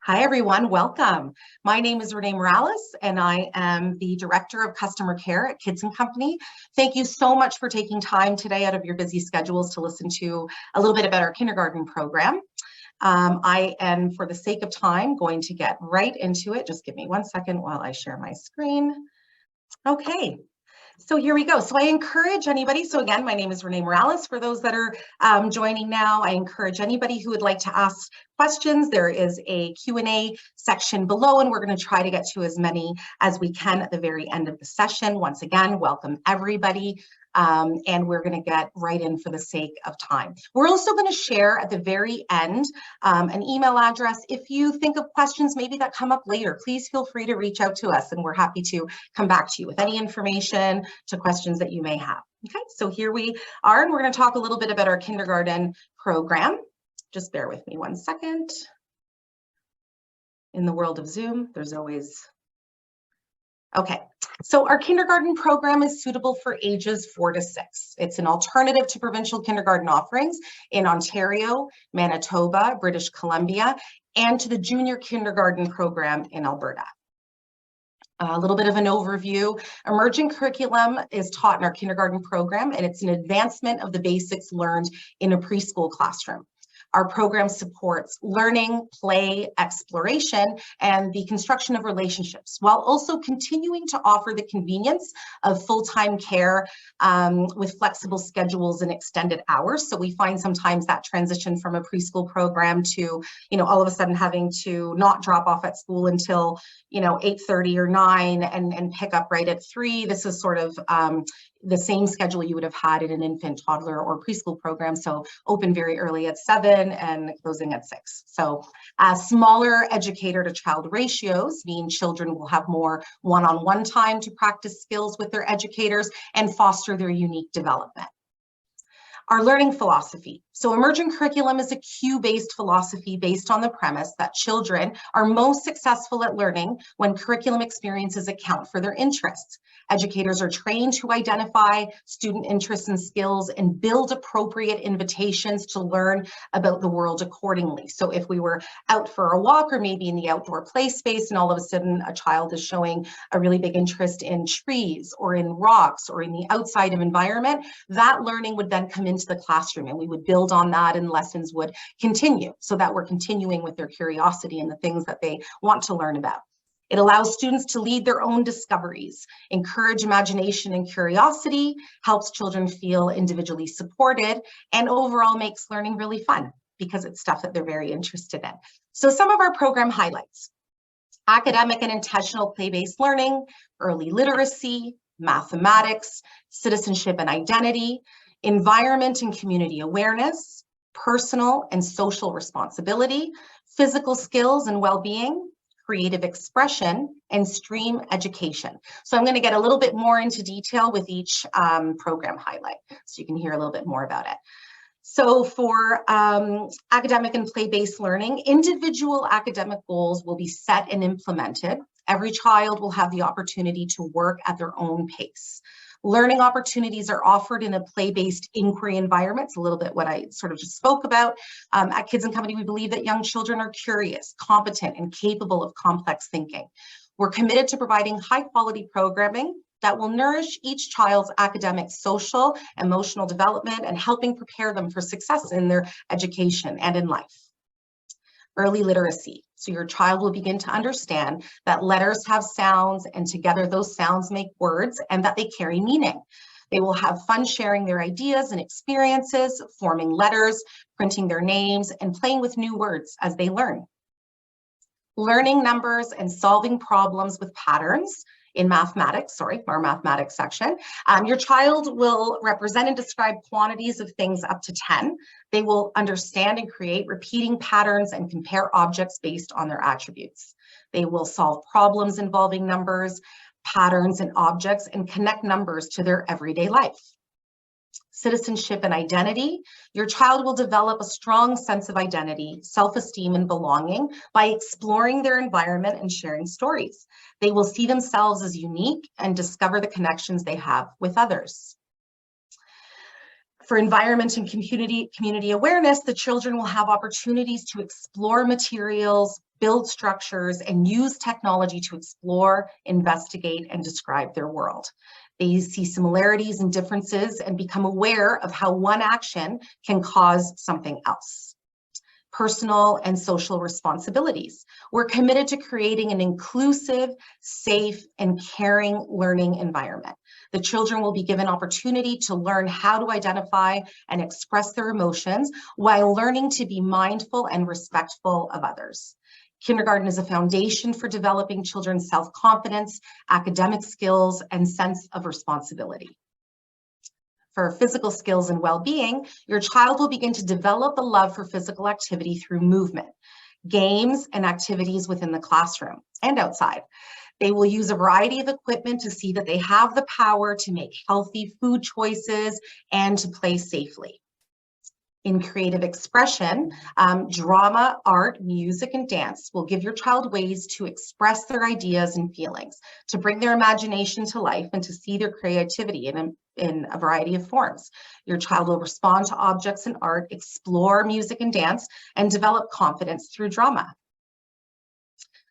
Hi, everyone. Welcome. My name is Renee Morales, and I am the Director of Customer Care at Kids & Company. Thank you so much for taking time today out of your busy schedules to listen to a little bit about our kindergarten program. I am, for the sake of time, going to get right into it. Just give me 1 second while I share my screen. Okay. So here we go. So I encourage anybody, so again, my name is Renee Morales. For those that are joining now, I encourage anybody who would like to ask questions. There is a Q&A section below, and we're going to try to get to as many as we can at the very end of the session. Once again, welcome everybody. And we're going to get right in for the sake of time. We're also going to share at the very end an email address. If you think of questions maybe that come up later, please feel free to reach out to us, and we're happy to come back to you with any information to questions that you may have. Okay, so here we are, and we're going to talk a little bit about our kindergarten program. Just bear with me 1 second. In the world of Zoom, there's always... Okay, so our kindergarten program is suitable for ages 4 to 6. It's an alternative to provincial kindergarten offerings in Ontario, Manitoba, British Columbia, and to the junior kindergarten program in Alberta. A little bit of an overview. Emergent curriculum is taught in our kindergarten program, and it's an advancement of the basics learned in a preschool classroom. Our program supports learning, play, exploration, and the construction of relationships, while also continuing to offer the convenience of full-time care with flexible schedules and extended hours. So we find sometimes that transition from a preschool program to, all of a sudden having to not drop off at school until, 8:30 or 9 and pick up right at 3. This is sort of the same schedule you would have had in an infant, toddler, or preschool program. So open very early at 7 and closing at 6. So smaller educator to child ratios mean children will have more one-on-one time to practice skills with their educators and foster their unique development. Our learning philosophy. So emergent curriculum is a cue-based philosophy based on the premise that children are most successful at learning when curriculum experiences account for their interests. Educators are trained to identify student interests and skills and build appropriate invitations to learn about the world accordingly. So if we were out for a walk or maybe in the outdoor play space and all of a sudden a child is showing a really big interest in trees or in rocks or in the outside environment, that learning would then come into the classroom, and we would build on that, and lessons would continue so that we're continuing with their curiosity and the things that they want to learn about. It allows students to lead their own discoveries, encourage imagination and curiosity, helps children feel individually supported, and overall makes learning really fun because it's stuff that they're very interested in. So some of our program highlights: academic and intentional play-based learning, early literacy, mathematics, citizenship and identity, environment and community awareness, personal and social responsibility, physical skills and well-being, creative expression, and STREAM education. So I'm going to get a little bit more into detail with each program highlight, so you can hear a little bit more about it. So for academic and play-based learning, individual academic goals will be set and implemented. Every child will have the opportunity to work at their own pace. Learning opportunities are offered in a play-based inquiry environment. It's a little bit what I sort of just spoke about. At Kids & Company, we believe that young children are curious, competent, and capable of complex thinking. We're committed to providing high-quality programming that will nourish each child's academic, social, emotional development and helping prepare them for success in their education and in life. Early literacy. So your child will begin to understand that letters have sounds, and together those sounds make words, and that they carry meaning. They will have fun sharing their ideas and experiences, forming letters, printing their names, and playing with new words as they learn. Learning numbers and solving problems with patterns in mathematics, our mathematics section. Your child will represent and describe quantities of things up to 10. They will understand and create repeating patterns and compare objects based on their attributes. They will solve problems involving numbers, patterns, and objects, and connect numbers to their everyday life. Citizenship and identity. Your child will develop a strong sense of identity, self-esteem, and belonging by exploring their environment and sharing stories. They will see themselves as unique and discover the connections they have with others. For environment and community awareness, the children will have opportunities to explore materials, build structures, and use technology to explore, investigate, and describe their world. They see similarities and differences and become aware of how one action can cause something else. Personal and social responsibilities. We're committed to creating an inclusive, safe, and caring learning environment. The children will be given opportunity to learn how to identify and express their emotions while learning to be mindful and respectful of others. Kindergarten is a foundation for developing children's self-confidence, academic skills, and sense of responsibility. For physical skills and well-being, your child will begin to develop a love for physical activity through movement, games, and activities within the classroom and outside. They will use a variety of equipment to see that they have the power to make healthy food choices and to play safely. In creative expression, drama, art, music, and dance will give your child ways to express their ideas and feelings, to bring their imagination to life, and to see their creativity in a variety of forms. Your child will respond to objects and art, explore music and dance, and develop confidence through drama.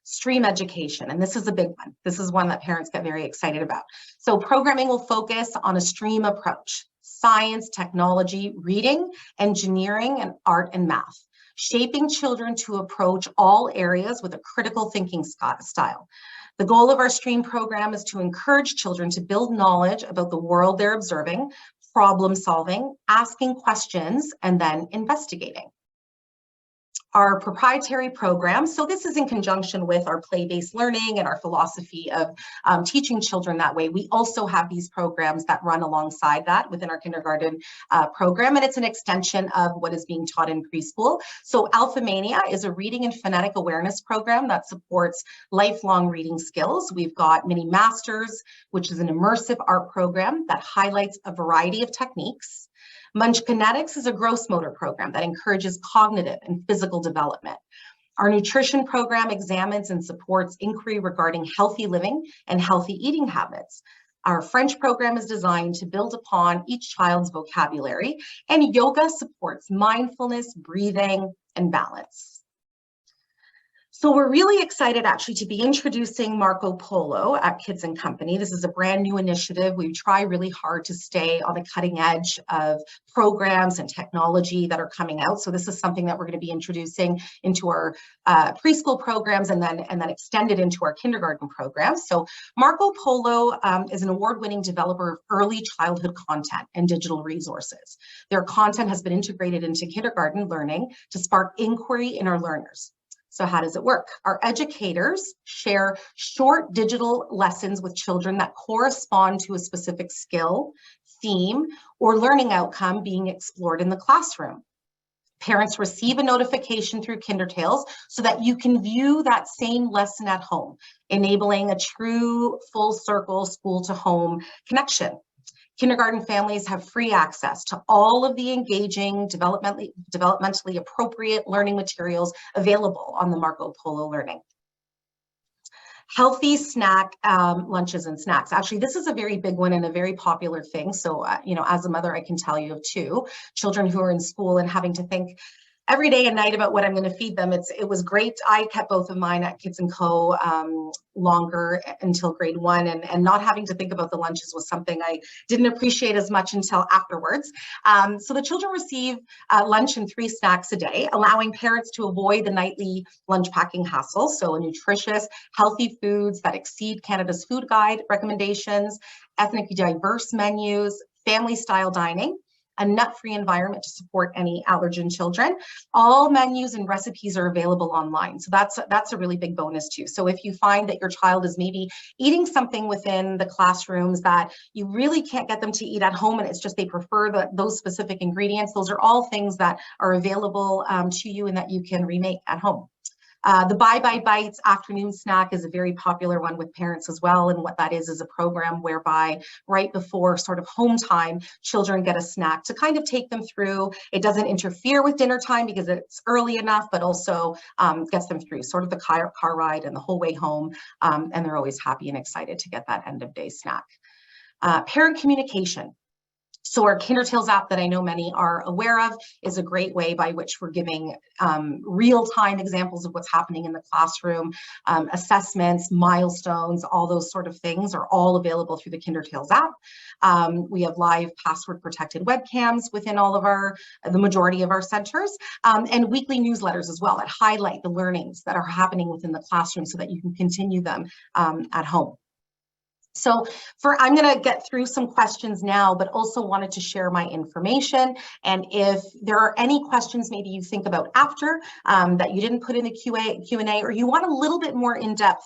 STREAM education, and this is a big one. This is one that parents get very excited about. So programming will focus on a STREAM approach: science, technology, reading, engineering, and art and math, shaping children to approach all areas with a critical thinking style. The goal of our STREAM program is to encourage children to build knowledge about the world they're observing, problem solving, asking questions, and then investigating. Our proprietary program, so this is in conjunction with our play-based learning and our philosophy of teaching children that way. We also have these programs that run alongside that within our kindergarten program, and it's an extension of what is being taught in preschool. So Alphamania is a reading and phonetic awareness program that supports lifelong reading skills. We've got Mini Masters, which is an immersive art program that highlights a variety of techniques. Munch Kinetics is a gross motor program that encourages cognitive and physical development. Our nutrition program examines and supports inquiry regarding healthy living and healthy eating habits. Our French program is designed to build upon each child's vocabulary, and yoga supports mindfulness, breathing, and balance. So we're really excited actually to be introducing Marco Polo at Kids and Company. This is a brand new initiative. We try really hard to stay on the cutting edge of programs and technology that are coming out. So this is something that we're going to be introducing into our preschool programs and then extended into our kindergarten programs. So Marco Polo is an award-winning developer of early childhood content and digital resources. Their content has been integrated into kindergarten learning to spark inquiry in our learners. So how does it work? Our educators share short digital lessons with children that correspond to a specific skill, theme, or learning outcome being explored in the classroom. Parents receive a notification through KinderTales so that you can view that same lesson at home, enabling a true full circle school to home connection. Kindergarten families have free access to all of the engaging, developmentally appropriate learning materials available on the Marco Polo Learning. Healthy snack lunches and snacks. Actually, this is a very big one and a very popular thing. So, you know, as a mother, I can tell you of two children who are in school and having to think every day and night about what I'm going to feed them. It was great. I kept both of mine at Kids & Co. Longer until grade 1, and not having to think about the lunches was something I didn't appreciate as much until afterwards. So the children receive lunch and 3 snacks a day, allowing parents to avoid the nightly lunch packing hassle. So nutritious, healthy foods that exceed Canada's food guide recommendations, ethnically diverse menus, family style dining, a nut-free environment to support any allergen children. All menus and recipes are available online. So that's a really big bonus too. So if you find that your child is maybe eating something within the classrooms that you really can't get them to eat at home, and it's just they prefer those specific ingredients, those are all things that are available to you and that you can remake at home. The Bye Bye Bites afternoon snack is a very popular one with parents as well. And what that is a program whereby right before sort of home time, children get a snack to kind of take them through. It doesn't interfere with dinner time because it's early enough, but also gets them through sort of the car ride and the whole way home. And they're always happy and excited to get that end of day snack. Parent communication. So our KinderTales app that I know many are aware of is a great way by which we're giving real-time examples of what's happening in the classroom. Assessments, milestones, all those sort of things are all available through the KinderTales app. We have live password protected webcams within all of the majority of our centers, and weekly newsletters as well that highlight the learnings that are happening within the classroom so that you can continue them at home. So I'm going to get through some questions now, but also wanted to share my information. And if there are any questions maybe you think about after that you didn't put in the Q&A, or you want a little bit more in-depth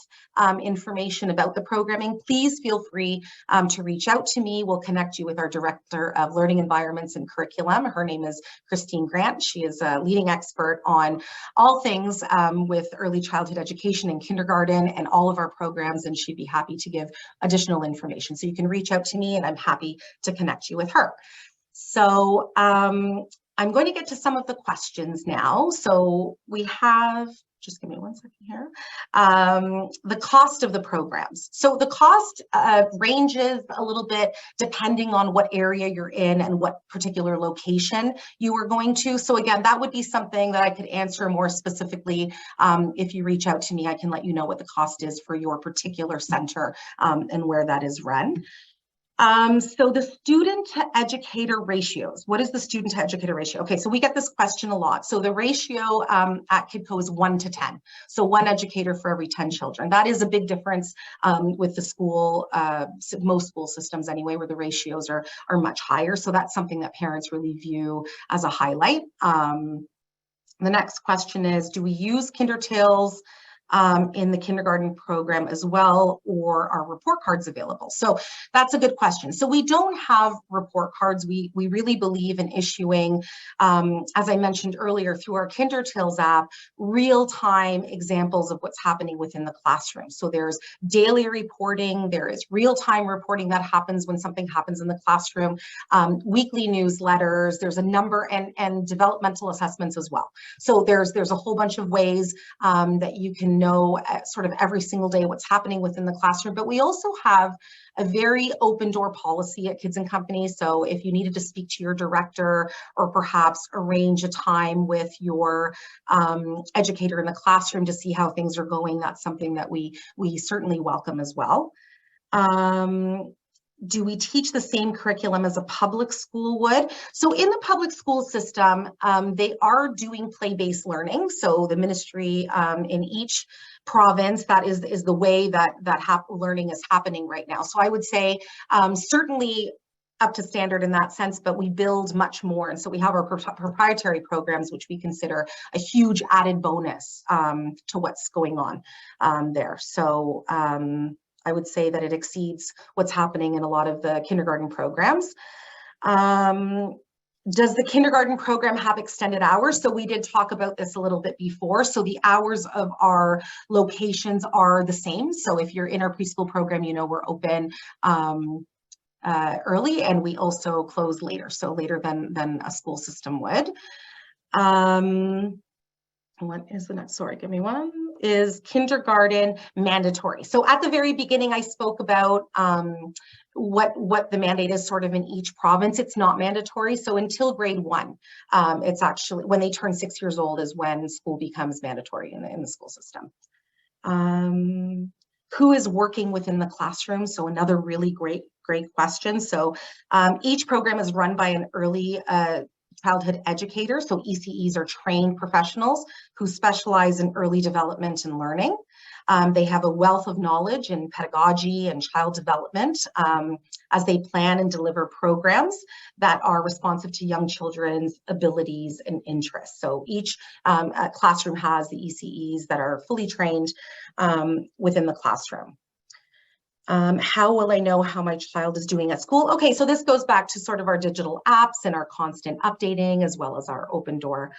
information about the programming, please feel free to reach out to me. We'll connect you with our Director of Learning Environments and Curriculum. Her name is Christine Grant. She is a leading expert on all things with early childhood education and kindergarten and all of our programs, and she'd be happy to give additional information. So you can reach out to me and I'm happy to connect you with her. So I'm going to get to some of the questions now. So we have, just give me one second here, the cost of the programs. So the cost ranges a little bit depending on what area you're in and what particular location you are going to. So again, that would be something that I could answer more specifically. If you reach out to me, I can let you know what the cost is for your particular center and where that is run. So the student to educator ratios, what is the student to educator ratio? Okay, so we get this question a lot. So the ratio at KidCo is 1 to 10. So 1 educator for every 10 children. That is a big difference with the school, most school systems anyway, where the ratios are much higher. So that's something that parents really view as a highlight. The next question is, do we use KinderTales in the kindergarten program as well, or are report cards available? So that's a good question. So we don't have report cards. We really believe in issuing, as I mentioned earlier, through our KinderTales app, real-time examples of what's happening within the classroom. So there's daily reporting, there is real-time reporting that happens when something happens in the classroom, weekly newsletters, there's a number, and developmental assessments as well. So there's a whole bunch of ways that you can know sort of every single day what's happening within the classroom. But we also have a very open door policy at Kids and Company. So if you needed to speak to your director or perhaps arrange a time with your educator in the classroom to see how things are going, that's something that we certainly welcome as well. Do we teach the same curriculum as a public school would? So in the public school system, they are doing play-based learning. So the ministry in each province, that is the way that learning is happening right now. So I would say certainly up to standard in that sense, but we build much more. And so we have our proprietary programs, which we consider a huge added bonus to what's going on there. So I would say that it exceeds what's happening in a lot of the kindergarten programs. Does the kindergarten program have extended hours? So we did talk about this a little bit before. So the hours of our locations are the same. So if you're in our preschool program, you know we're open early, and we also close later, so later than a school system would. What is the next? Sorry, give me one. Is kindergarten mandatory? So at the very beginning, I spoke about what the mandate is sort of in each province. It's not mandatory. So until grade 1, it's actually when they turn 6 years old is when school becomes mandatory in the school system. Who is working within the classroom? So another really great question. So each program is run by an early childhood educator. So ECEs are trained professionals who specialize in early development and learning. They have a wealth of knowledge in pedagogy and child development as they plan and deliver programs that are responsive to young children's abilities and interests. So each classroom has the ECEs that are fully trained within the classroom. How will I know how my child is doing at school? Okay, so this goes back to sort of our digital apps and our constant updating, as well as our open door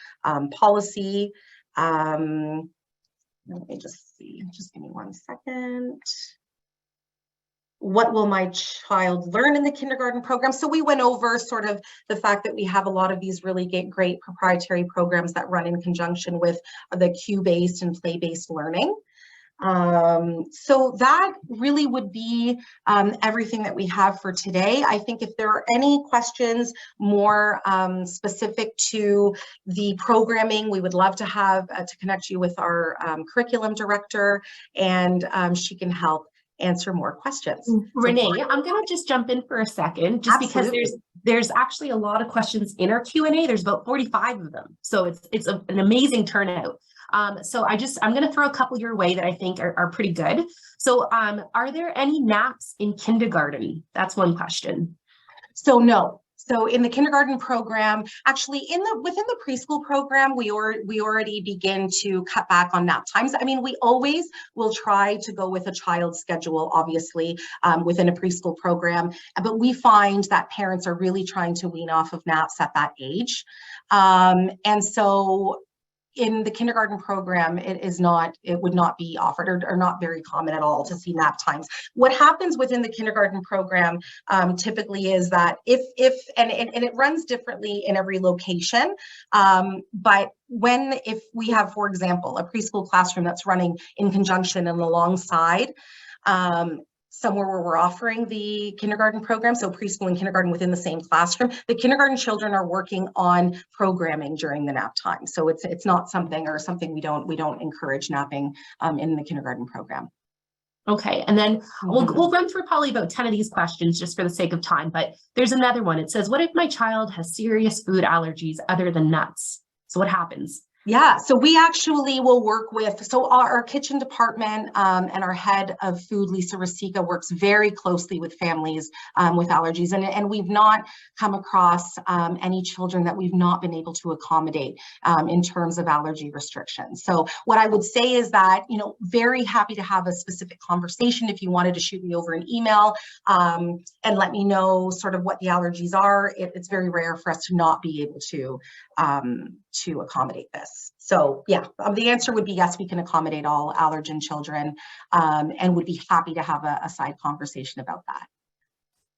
policy. Let me just see, just give me one second. What will my child learn in the kindergarten program? So we went over sort of the fact that we have a lot of these really great proprietary programs that run in conjunction with the cue-based and play-based learning. So that really would be everything that we have for today. I think if there are any questions more specific to the programming, we would love to have to connect you with our curriculum director, and she can help answer more questions. Renee, I'm going to just jump in for a second, just Absolutely. because there's actually a lot of questions in our Q&A. There's about 45 of them, so it's an amazing turnout. So I'm going to throw a couple your way that I think are pretty good. So are there any naps in kindergarten? That's one question. So no. So in the kindergarten program, actually within the preschool program, we already begin to cut back on nap times. I mean, we always will try to go with a child's schedule, obviously, within a preschool program, but we find that parents are really trying to wean off of naps at that age. And so in the kindergarten program, it would not be offered or not very common at all to see nap times. What happens within the kindergarten program typically is that if it runs differently in every location, but if we have, for example, a preschool classroom that's running in conjunction and alongside somewhere where we're offering the kindergarten program, so preschool and kindergarten within the same classroom, the kindergarten children are working on programming during the nap time. So it's not something we don't encourage napping in the kindergarten program. Okay, and then we'll run through probably about 10 of these questions just for the sake of time, but there's another one. It says, what if my child has serious food allergies other than nuts? So what happens? Yeah, so we actually will work with, so our kitchen department and our head of food, Lisa Rasica, works very closely with families with allergies. And we've not come across any children that we've not been able to accommodate in terms of allergy restrictions. So what I would say is that, very happy to have a specific conversation if you wanted to shoot me over an email and let me know sort of what the allergies are. It's very rare for us to not be able to accommodate this. So yeah, the answer would be yes, we can accommodate all allergen children and would be happy to have a side conversation about that.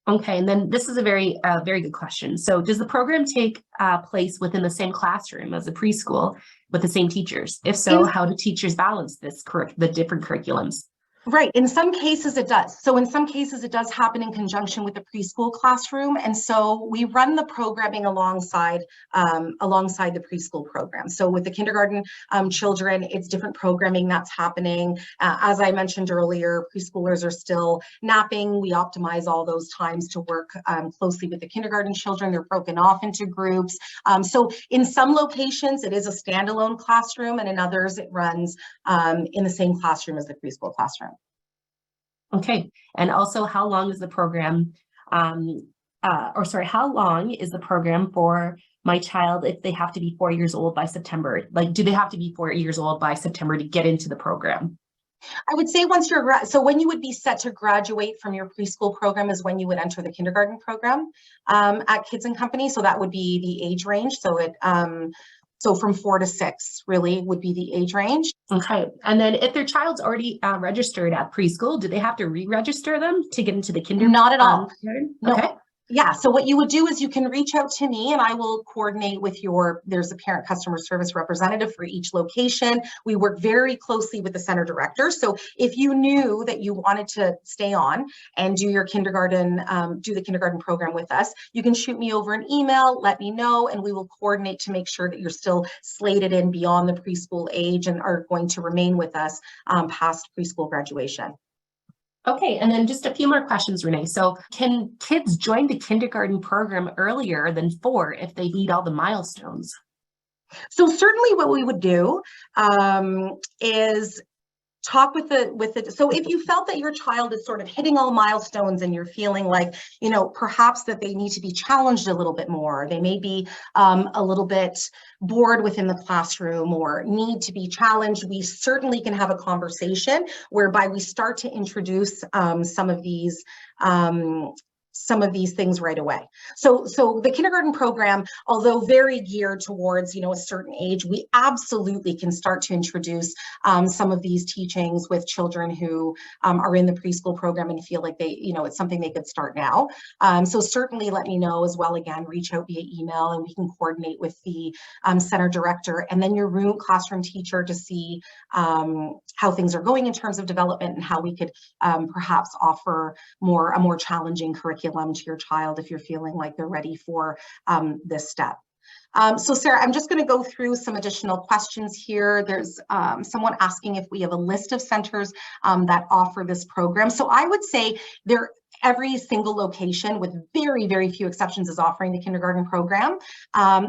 Okay, and then this is a very good question. So does the program take place within the same classroom as a preschool with the same teachers? If so, how do teachers balance the different curriculums? Right. In some cases it does. So in some cases it does happen in conjunction with the preschool classroom. And so we run the programming alongside the preschool program. So with the kindergarten children, it's different programming that's happening. As I mentioned earlier, preschoolers are still napping. We optimize all those times to work closely with the kindergarten children. They're broken off into groups. So in some locations, it is a standalone classroom, and in others, it runs in the same classroom as the preschool classroom. Okay, and also how long is the program, how long is the program for my child if they have to be 4 years old by September? Like, do they have to be 4 years old by September to get into the program? I would say when you would be set to graduate from your preschool program is when you would enter the kindergarten program at Kids and Company. So that would be the age range. So from 4 to 6 really would be the age range. Okay. And then if their child's already registered at preschool, do they have to re-register them to get into the kindergarten? Not at all. No. Okay. Yeah, so what you would do is you can reach out to me and I will coordinate with there's a parent customer service representative for each location. We work very closely with the center director. So if you knew that you wanted to stay on and do your kindergarten, do the kindergarten program with us, you can shoot me over an email, let me know, and we will coordinate to make sure that you're still slated in beyond the preschool age and are going to remain with us past preschool graduation. Okay, and then just a few more questions, Renee. So can kids join the kindergarten program earlier than 4 if they meet all the milestones? So certainly what we would do is talk with so if you felt that your child is sort of hitting all milestones and you're feeling like, perhaps that they need to be challenged a little bit more, they may be a little bit bored within the classroom or need to be challenged, we certainly can have a conversation whereby we start to introduce some of these some of these things right away. So the kindergarten program, although very geared towards, a certain age, we absolutely can start to introduce some of these teachings with children who are in the preschool program and feel like they, it's something they could start now. So certainly let me know as well. Again, reach out via email and we can coordinate with the center director and then your classroom teacher to see how things are going in terms of development and how we could perhaps offer a more challenging curriculum to your child if you're feeling like they're ready for this step. So Sarah, I'm just going to go through some additional questions here. There's someone asking if we have a list of centers that offer this program. So I would say every single location, with very, very few exceptions, is offering the kindergarten program.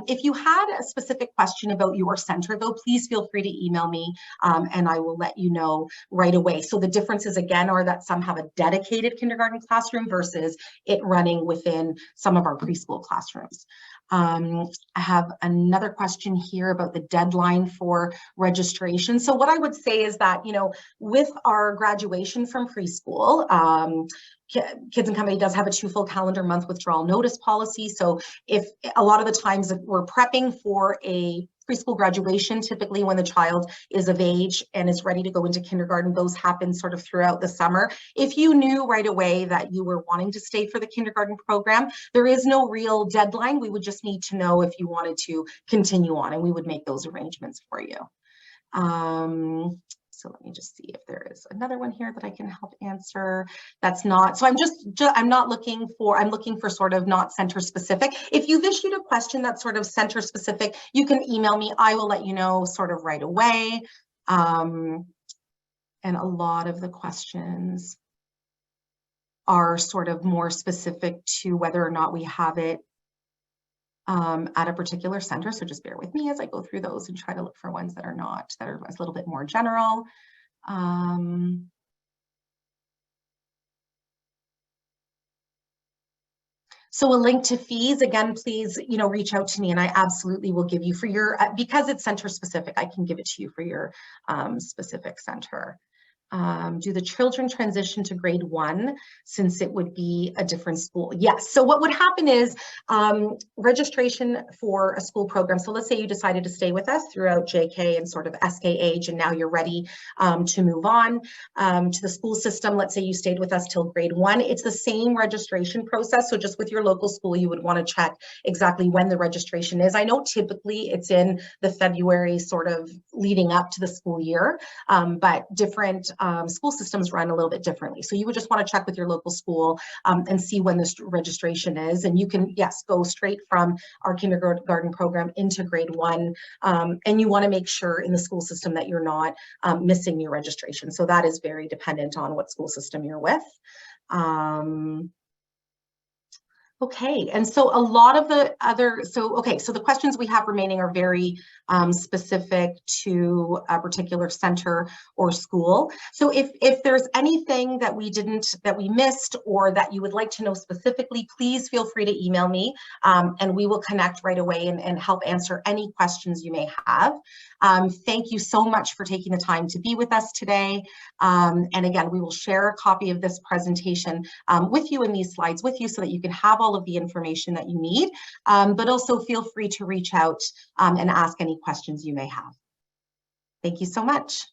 If you had a specific question about your center, though, please feel free to email me and I will let you know right away. So the differences, again, are that some have a dedicated kindergarten classroom versus it running within some of our preschool classrooms. I have another question here about the deadline for registration. So what I would say is that, with our graduation from preschool, Kids and Company does have a 2 full calendar month withdrawal notice policy. So if a lot of the times that we're prepping for a preschool graduation, typically when the child is of age and is ready to go into kindergarten, those happen sort of throughout the summer. If you knew right away that you were wanting to stay for the kindergarten program, there is no real deadline. We would just need to know if you wanted to continue on and we would make those arrangements for you. So let me just see if there is another one here that I can help answer. That's not, so I'm looking for sort of not center specific. If you've issued a question that's sort of center specific, you can email me. I will let you know sort of right away. And a lot of the questions are sort of more specific to whether or not we have it at a particular center. So just bear with me as I go through those and try to look for ones that are a little bit more general. So a link to fees, again, please, reach out to me and I absolutely will give you for your, because it's center specific, I can give it to you for your specific center. Do the children transition to grade 1 since it would be a different school? Yes. So what would happen is registration for a school program. So let's say you decided to stay with us throughout JK and sort of SK age, and now you're ready to move on to the school system. Let's say you stayed with us till grade 1. It's the same registration process. So just with your local school, you would want to check exactly when the registration is. I know typically it's in the February sort of leading up to the school year, but different school systems run a little bit differently. So you would just want to check with your local school and see when this registration is. And you can, yes, go straight from our kindergarten program into grade 1. And you want to make sure in the school system that you're not missing your registration. So that is very dependent on what school system you're with. Okay, and so a lot of the other, so the questions we have remaining are very specific to a particular center or school. So if there's anything that we missed or that you would like to know specifically, please feel free to email me and we will connect right away and help answer any questions you may have. Thank you so much for taking the time to be with us today. And again, we will share a copy of this presentation with you and these slides with you so that you can have all of the information that you need, but also feel free to reach out and ask any questions you may have. Thank you so much.